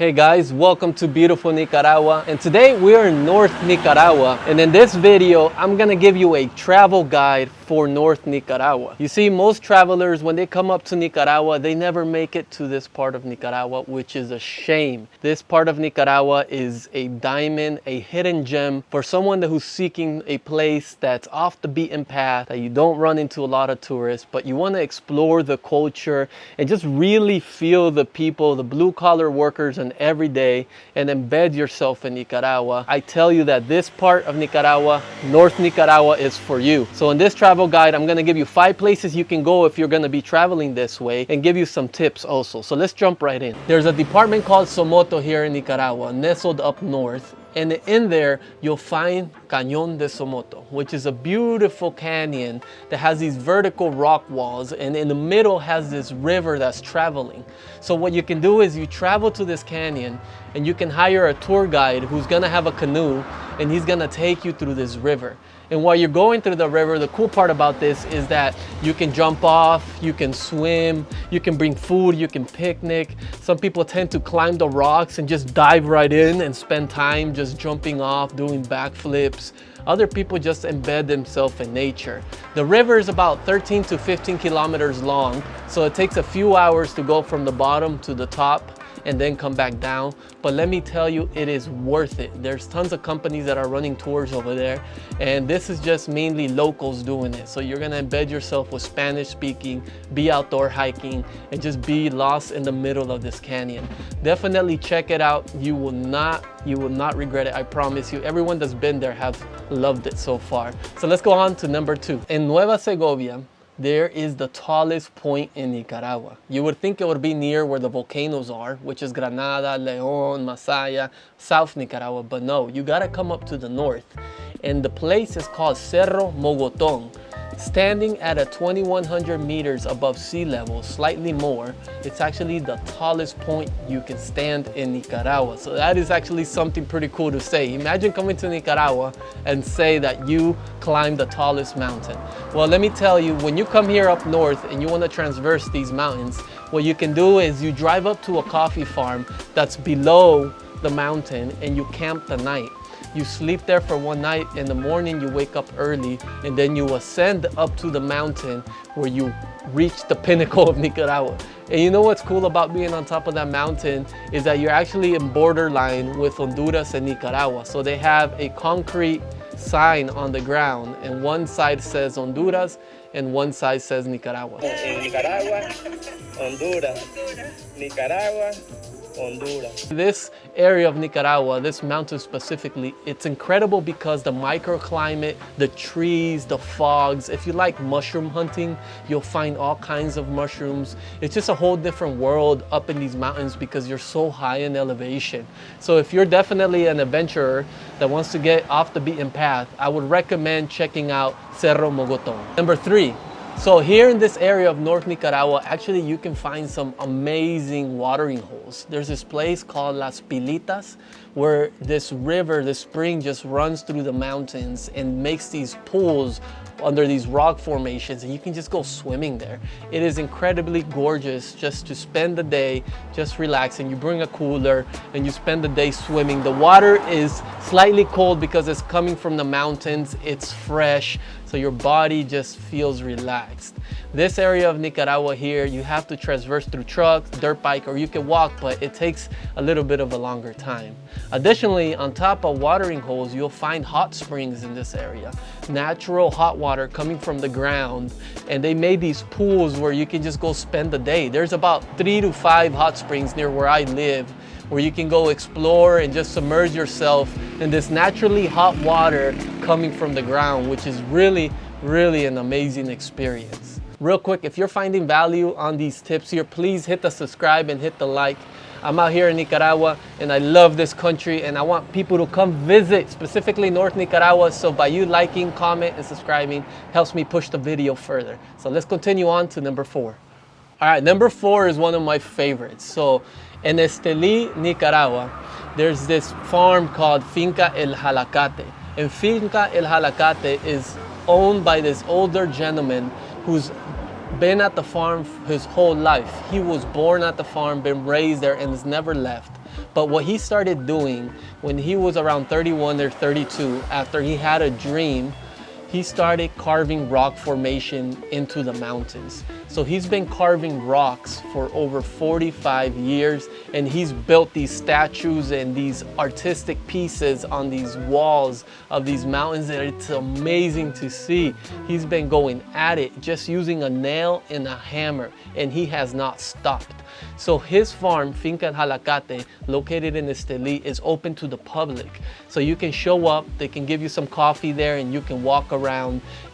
Hey guys, welcome to beautiful Nicaragua, and today we are in North Nicaragua, and in this video I'm gonna give you a travel guide for North Nicaragua. You see, most travelers, when they come up to Nicaragua, they never make it to this part of Nicaragua, which is a shame. This part of Nicaragua is a diamond, a hidden gem for someone who's seeking a place that's off the beaten path, that you don't run into a lot of tourists, but you want to explore the culture and just really feel the people, the blue collar workers and every day, and embed yourself in Nicaragua. I tell you that this part of Nicaragua, North Nicaragua, is for you. So in this travel guide, I'm going to give you 5 places you can go if you're going to be traveling this way, and give you some tips also. So let's jump right in. There's a department called Somoto here in Nicaragua, nestled up north. And in there, you'll find Cañón de Somoto, which is a beautiful canyon that has these vertical rock walls, and in the middle has this river that's traveling. So what you can do is you travel to this canyon and you can hire a tour guide who's gonna have a canoe, and he's gonna take you through this river. And while you're going through the river, the cool part about this is that you can jump off, you can swim, you can bring food, you can picnic. Some people tend to climb the rocks and just dive right in and spend time just jumping off, doing backflips. Other people just embed themselves in nature. The river is about 13 to 15 kilometers long, so it takes a few hours to go from the bottom to the top and then come back down. But let me tell you, it is worth it. There's tons of companies that are running tours over there, and this is just mainly locals doing it. So you're gonna embed yourself with Spanish speaking, be outdoor hiking, and just be lost in the middle of this canyon. Definitely check it out. You will not regret it, I promise you. Everyone that's been there have loved it so far. So let's go on to number 2. In Nueva Segovia, there is the tallest point in Nicaragua. You would think it would be near where the volcanoes are, which is Granada, León, Masaya, South Nicaragua, but no, you gotta come up to the north. And the place is called Sero Moton. Standing at a 2,100 meters above sea level, slightly more, it's actually the tallest point you can stand in Nicaragua. So that is actually something pretty cool to say. Imagine coming to Nicaragua and say that you climbed the tallest mountain. Well, let me tell you, when you come here up north and you want to transverse these mountains, what you can do is you drive up to a coffee farm that's below the mountain and you camp the night. You sleep there for one night. In the morning you wake up early, and then you ascend up to the mountain where you reach the pinnacle of Nicaragua. And you know what's cool about being on top of that mountain is that you're actually in borderline with Honduras and Nicaragua. So they have a concrete sign on the ground, and one side says Honduras and one side says Nicaragua. En Nicaragua, Honduras, Nicaragua, Honduras. This area of Nicaragua, this mountain specifically, it's incredible because the microclimate, the trees, the fogs. If you like mushroom hunting, you'll find all kinds of mushrooms. It's just a whole different world up in these mountains because you're so high in elevation. So if you're definitely an adventurer that wants to get off the beaten path, I would recommend checking out Sero Moton. Number 3. So here in this area of North Nicaragua, actually you can find some amazing watering holes. There's this place called Las Pilitas where this river, this spring just runs through the mountains and makes these pools under these rock formations, and you can just go swimming there. It is incredibly gorgeous just to spend the day just relaxing. You bring a cooler and you spend the day swimming. The water is slightly cold because it's coming from the mountains. It's fresh, so your body just feels relaxed. This area of Nicaragua here, you have to traverse through trucks, dirt bike, or you can walk, but it takes a little bit of a longer time. Additionally, on top of watering holes, you'll find hot springs in this area. Natural hot water coming from the ground, and they made these pools where you can just go spend the day. There's about 3 to 5 hot springs near where I live, where you can go explore and just submerge yourself in this naturally hot water coming from the ground, which is really an amazing experience. Real quick, if you're finding value on these tips here, please hit the subscribe and hit the like. I'm out here in Nicaragua and I love this country, and I want people to come visit, specifically North Nicaragua. So by you liking, comment, and subscribing helps me push the video further. So let's continue on to number 4. All right, number 4 is one of my favorites. So in Estelí, Nicaragua, there's this farm called Finca El Jalacate. And Finca El Jalacate is owned by this older gentleman who's been at the farm his whole life. He was born at the farm, been raised there, and has never left. But what he started doing when he was around 31 or 32, after he had a dream, he started carving rock formation into the mountains. So he's been carving rocks for over 45 years, and he's built these statues and these artistic pieces on these walls of these mountains, and it's amazing to see. He's been going at it just using a nail and a hammer, and he has not stopped. So his farm, Finca Jalacate, located in Estelí, is open to the public. So you can show up, they can give you some coffee there, and you can walk around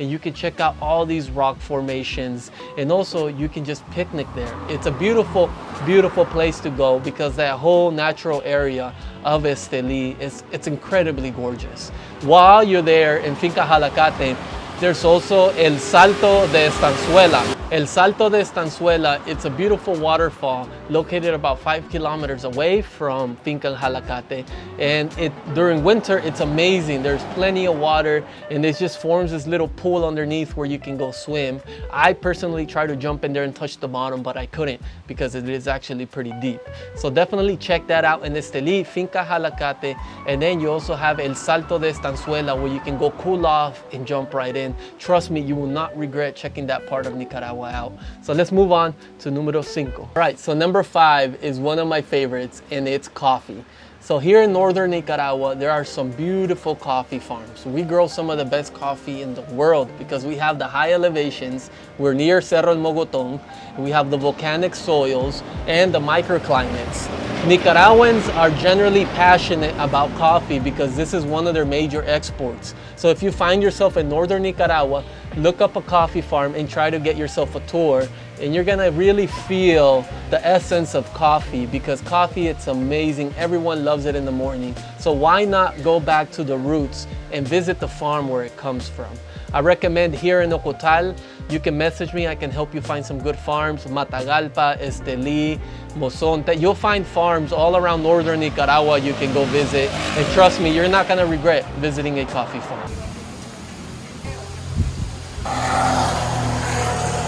and you can check out all these rock formations, and also you can just picnic there. It's a beautiful, beautiful place to go because that whole natural area of Estelí it's incredibly gorgeous. While you're there in Finca Jalacate, there's also El Salto de Estanzuela. El Salto de Estanzuela, it's a beautiful waterfall located about 5 kilometers away from Finca Jalacate. And during winter, it's amazing. There's plenty of water, and it just forms this little pool underneath where you can go swim. I personally tried to jump in there and touch the bottom, but I couldn't because it is actually pretty deep. So definitely check that out in Estelí, Finca Jalacate. And then you also have El Salto de Estanzuela, where you can go cool off and jump right in. Trust me, you will not regret checking that part of Nicaragua out. So let's move on to numero 5. All right, so number 5 is one of my favorites, and it's coffee. So here in northern Nicaragua, there are some beautiful coffee farms. We grow some of the best coffee in the world because we have the high elevations. We're near Sero Moton, and we have the volcanic soils and the microclimates. Nicaraguans are generally passionate about coffee because this is one of their major exports. So if you find yourself in northern Nicaragua, look up a coffee farm and try to get yourself a tour, and you're gonna really feel the essence of coffee because coffee, it's amazing. Everyone loves it in the morning. So why not go back to the roots and visit the farm where it comes from? I recommend here in Ocotal, you can message me, I can help you find some good farms. Matagalpa, Estelí, Mozonte. You'll find farms all around northern Nicaragua you can go visit. And trust me, you're not gonna regret visiting a coffee farm.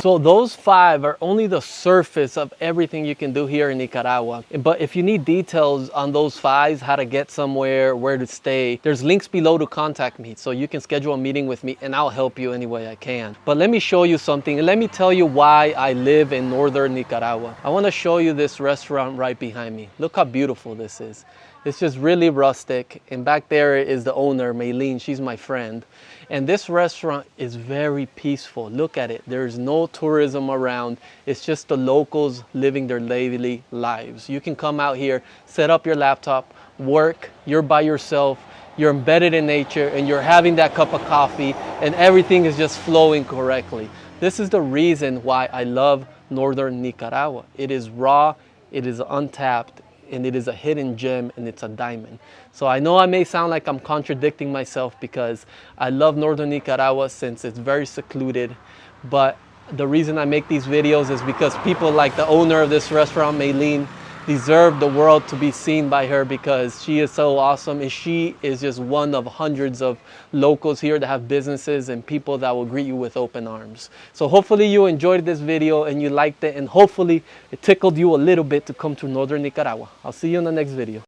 So those 5 are only the surface of everything you can do here in Nicaragua. But if you need details on those 5s, how to get somewhere, where to stay, there's links below to contact me. So you can schedule a meeting with me and I'll help you any way I can. But let me show you something, and let me tell you why I live in northern Nicaragua. I want to show you this restaurant right behind me. Look how beautiful this is. It's just really rustic. And back there is the owner, Maylene. She's my friend. And this restaurant is very peaceful. Look at it. There's no tourism around. It's just the locals living their daily lives. You can come out here, set up your laptop, work. You're by yourself. You're embedded in nature, and you're having that cup of coffee, and everything is just flowing correctly. This is the reason why I love northern Nicaragua. It is raw, it is untapped, and it is a hidden gem, and it's a diamond. So I know I may sound like I'm contradicting myself because I love northern Nicaragua since it's very secluded, but the reason I make these videos is because people like the owner of this restaurant, Maylene, deserve the world to be seen by her because she is so awesome, and she is just one of hundreds of locals here that have businesses and people that will greet you with open arms. So hopefully you enjoyed this video and you liked it, and hopefully it tickled you a little bit to come to northern Nicaragua. I'll see you in the next video.